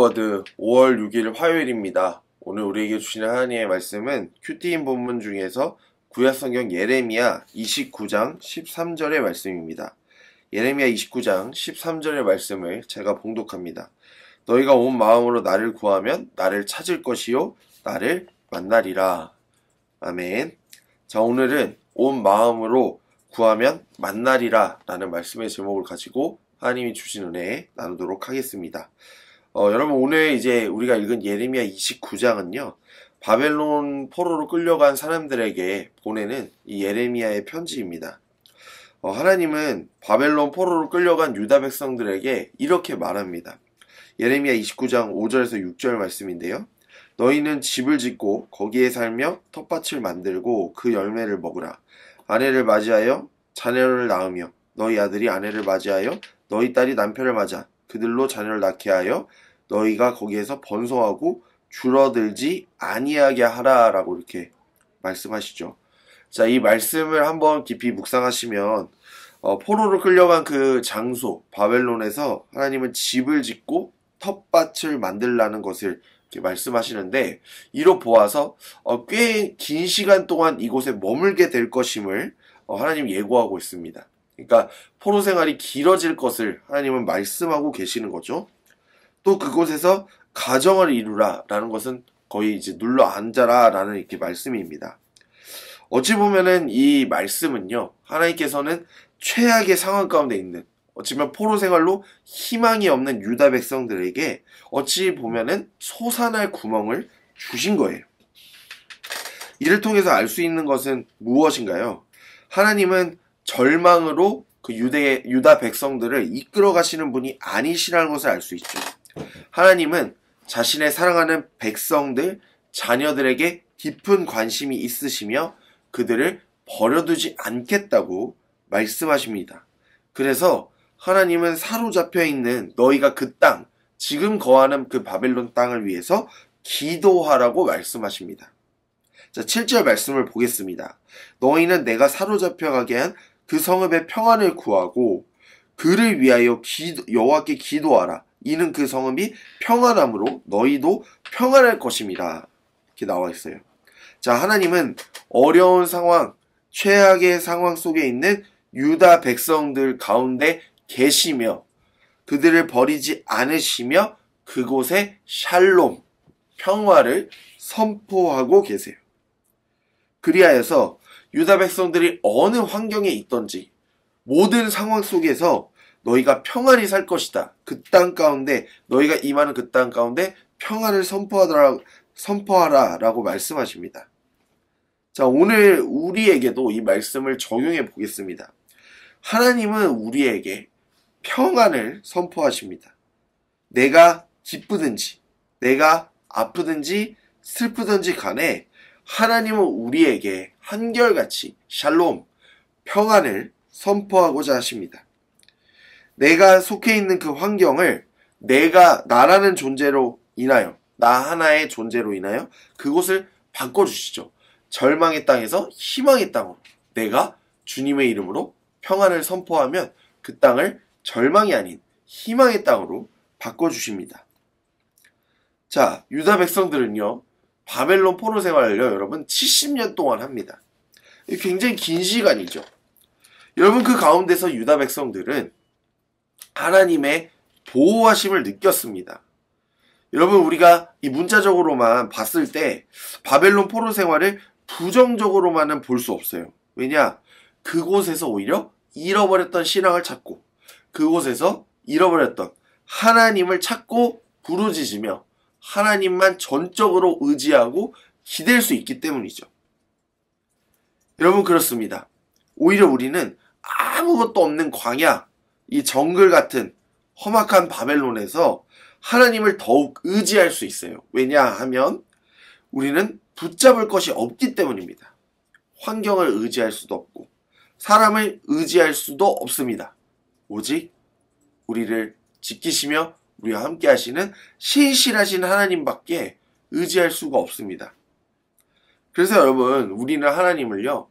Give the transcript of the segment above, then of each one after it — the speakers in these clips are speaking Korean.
큐티인워드 5월 6일 화요일입니다. 오늘 우리에게 주시는 하나님의 말씀은 큐티인 본문 중에서 구약성경 예레미야 29장 13절의 말씀입니다. 예레미야 29장 13절의 말씀을 제가 봉독합니다. 너희가 온 마음으로 나를 구하면 나를 찾을 것이요 나를 만나리라. 아멘. 자, 오늘은 온 마음으로 구하면 만나리라 라는 말씀의 제목을 가지고 하나님이 주신 은혜 나누도록 하겠습니다. 여러분, 오늘 이제 우리가 읽은 예레미야 29장은요, 바벨론 포로로 끌려간 사람들에게 보내는 이 예레미야의 편지입니다. 하나님은 바벨론 포로로 끌려간 유다 백성들에게 이렇게 말합니다. 예레미야 29장 5절에서 6절 말씀인데요. 너희는 집을 짓고 거기에 살며 텃밭을 만들고 그 열매를 먹으라. 아내를 맞이하여 자녀를 낳으며 너희 아들이 아내를 맞이하여 너희 딸이 남편을 맞아 그들로 자녀를 낳게 하여 너희가 거기에서 번성하고 줄어들지 아니하게 하라라고 이렇게 말씀하시죠. 자, 이 말씀을 한번 깊이 묵상하시면 포로로 끌려간 그 장소 바벨론에서 하나님은 집을 짓고 텃밭을 만들라는 것을 이렇게 말씀하시는데, 이로 보아서 꽤 긴 시간 동안 이곳에 머물게 될 것임을 하나님 예고하고 있습니다. 그러니까 포로 생활이 길어질 것을 하나님은 말씀하고 계시는 거죠. 또 그곳에서 가정을 이루라 라는 것은 거의 이제 눌러 앉아라 라는 이렇게 말씀입니다. 어찌 보면은 이 말씀은요, 하나님께서는 최악의 상황 가운데 있는, 어찌 보면 포로 생활로 희망이 없는 유다 백성들에게 어찌 보면은 솟아날 구멍을 주신 거예요. 이를 통해서 알 수 있는 것은 무엇인가요? 하나님은 절망으로 그 유다 백성들을 이끌어 가시는 분이 아니시라는 것을 알 수 있죠. 하나님은 자신의 사랑하는 백성들, 자녀들에게 깊은 관심이 있으시며 그들을 버려두지 않겠다고 말씀하십니다. 그래서 하나님은 사로잡혀 있는 너희가 그 땅, 지금 거하는 그 바벨론 땅을 위해서 기도하라고 말씀하십니다. 자, 7절 말씀을 보겠습니다. 너희는 내가 사로잡혀 가게 한 그 성읍의 평안을 구하고 그를 위하여 여호와께 기도하라. 이는 그 성읍이 평안함으로 너희도 평안할 것입니다. 이렇게 나와 있어요. 자, 하나님은 어려운 상황, 최악의 상황 속에 있는 유다 백성들 가운데 계시며 그들을 버리지 않으시며 그곳에 샬롬, 평화를 선포하고 계세요. 그리하여서 유다 백성들이 어느 환경에 있던지 모든 상황 속에서 너희가 평안히 살 것이다. 그 땅 가운데, 너희가 임하는 그 땅 가운데 평안을 선포하라 라고 말씀하십니다. 자, 오늘 우리에게도 이 말씀을 적용해 보겠습니다. 하나님은 우리에게 평안을 선포하십니다. 내가 기쁘든지, 내가 아프든지, 슬프든지 간에 하나님은 우리에게 한결같이 샬롬, 평안을 선포하고자 하십니다. 내가 속해 있는 그 환경을 나라는 존재로 인하여, 나 하나의 존재로 인하여 그곳을 바꿔주시죠. 절망의 땅에서 희망의 땅으로 내가 주님의 이름으로 평안을 선포하면 그 땅을 절망이 아닌 희망의 땅으로 바꿔주십니다. 자, 유다 백성들은요, 바벨론 포로 생활을요, 여러분 70년 동안 합니다. 굉장히 긴 시간이죠. 여러분, 그 가운데서 유다 백성들은 하나님의 보호하심을 느꼈습니다. 여러분, 우리가 이 문자적으로만 봤을 때 바벨론 포로 생활을 부정적으로만은 볼 수 없어요. 왜냐? 그곳에서 오히려 잃어버렸던 신앙을 찾고 그곳에서 잃어버렸던 하나님을 찾고 부르짖으며 하나님만 전적으로 의지하고 기댈 수 있기 때문이죠. 여러분, 그렇습니다. 오히려 우리는 아무것도 없는 광야, 이 정글 같은 험악한 바벨론에서 하나님을 더욱 의지할 수 있어요. 왜냐하면 우리는 붙잡을 것이 없기 때문입니다. 환경을 의지할 수도 없고 사람을 의지할 수도 없습니다. 오직 우리를 지키시며 우리와 함께 하시는 신실하신 하나님밖에 의지할 수가 없습니다. 그래서 여러분, 우리는 하나님을요,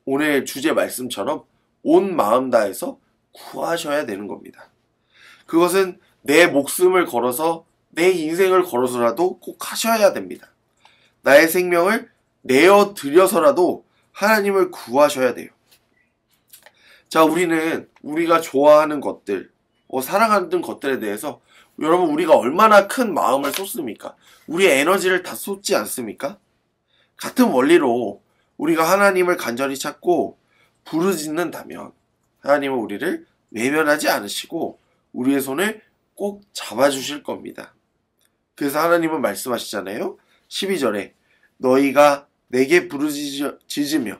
오늘 주제 말씀처럼 온 마음 다해서 구하셔야 되는 겁니다. 그것은 내 목숨을 걸어서 내 인생을 걸어서라도 꼭 하셔야 됩니다. 나의 생명을 내어드려서라도 하나님을 구하셔야 돼요. 자, 우리는 우리가 좋아하는 것들, 사랑하는 것들에 대해서 여러분 우리가 얼마나 큰 마음을 쏟습니까? 우리의 에너지를 다 쏟지 않습니까? 같은 원리로 우리가 하나님을 간절히 찾고 부르짖는다면 하나님은 우리를 외면하지 않으시고 우리의 손을 꼭 잡아주실 겁니다. 그래서 하나님은 말씀하시잖아요. 12절에 너희가 내게 부르짖으며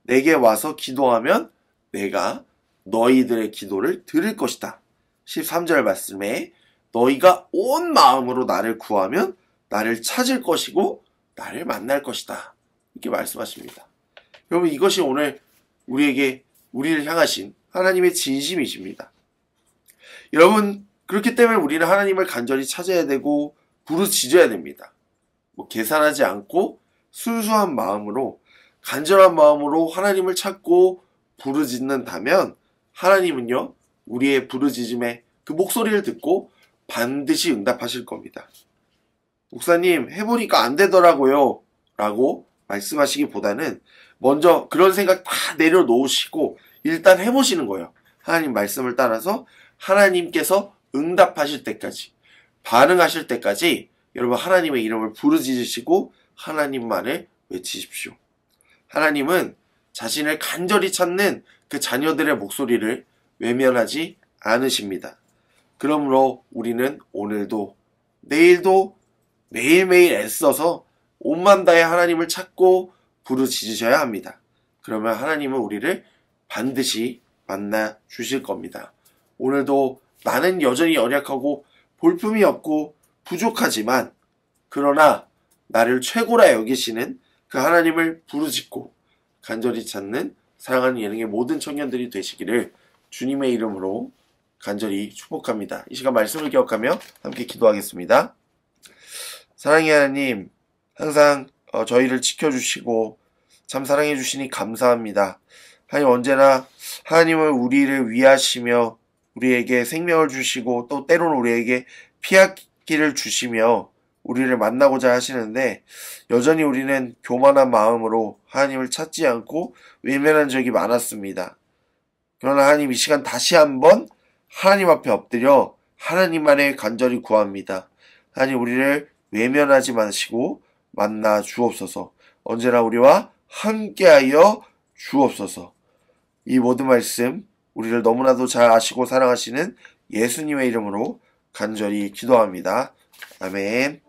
내게 와서 기도하면 내가 너희들의 기도를 들을 것이다. 13절 말씀에 너희가 온 마음으로 나를 구하면 나를 찾을 것이고 나를 만날 것이다. 이렇게 말씀하십니다. 여러분 이것이 오늘 우리를 향하신 하나님의 진심이십니다. 여러분 그렇기 때문에 우리는 하나님을 간절히 찾아야 되고 부르짖어야 됩니다. 계산하지 않고 순수한 마음으로 간절한 마음으로 하나님을 찾고 부르짖는다면 하나님은요 우리의 부르짖음의 그 목소리를 듣고 반드시 응답하실 겁니다. 목사님 해보니까 안 되더라고요 라고 말씀하시기보다는 먼저 그런 생각 다 내려놓으시고 일단 해보시는 거예요. 하나님 말씀을 따라서 하나님께서 응답하실 때까지 반응하실 때까지 여러분 하나님의 이름을 부르짖으시고 하나님만을 외치십시오. 하나님은 자신을 간절히 찾는 그 자녀들의 목소리를 외면하지 않으십니다. 그러므로 우리는 오늘도 내일도 매일매일 애써서 온맘 다해 하나님을 찾고 부르짖으셔야 합니다. 그러면 하나님은 우리를 반드시 만나 주실 겁니다. 오늘도 나는 여전히 연약하고 볼품이 없고 부족하지만 그러나 나를 최고라 여기시는 그 하나님을 부르짖고 간절히 찾는 사랑하는 예능의 모든 청년들이 되시기를 주님의 이름으로 간절히 축복합니다. 이 시간 말씀을 기억하며 함께 기도하겠습니다. 사랑의 하나님, 항상 저희를 지켜주시고 참 사랑해 주시니 감사합니다. 하나님 언제나 하나님은 우리를 위하시며 우리에게 생명을 주시고 또 때로는 우리에게 피하기를 주시며 우리를 만나고자 하시는데 여전히 우리는 교만한 마음으로 하나님을 찾지 않고 외면한 적이 많았습니다. 그러나 하나님 이 시간 다시 한번 하나님 앞에 엎드려 하나님만을 간절히 구합니다. 하나님 우리를 외면하지 마시고 만나 주옵소서. 언제나 우리와 함께하여 주옵소서. 이 모든 말씀 우리를 너무나도 잘 아시고 사랑하시는 예수님의 이름으로 간절히 기도합니다. 아멘.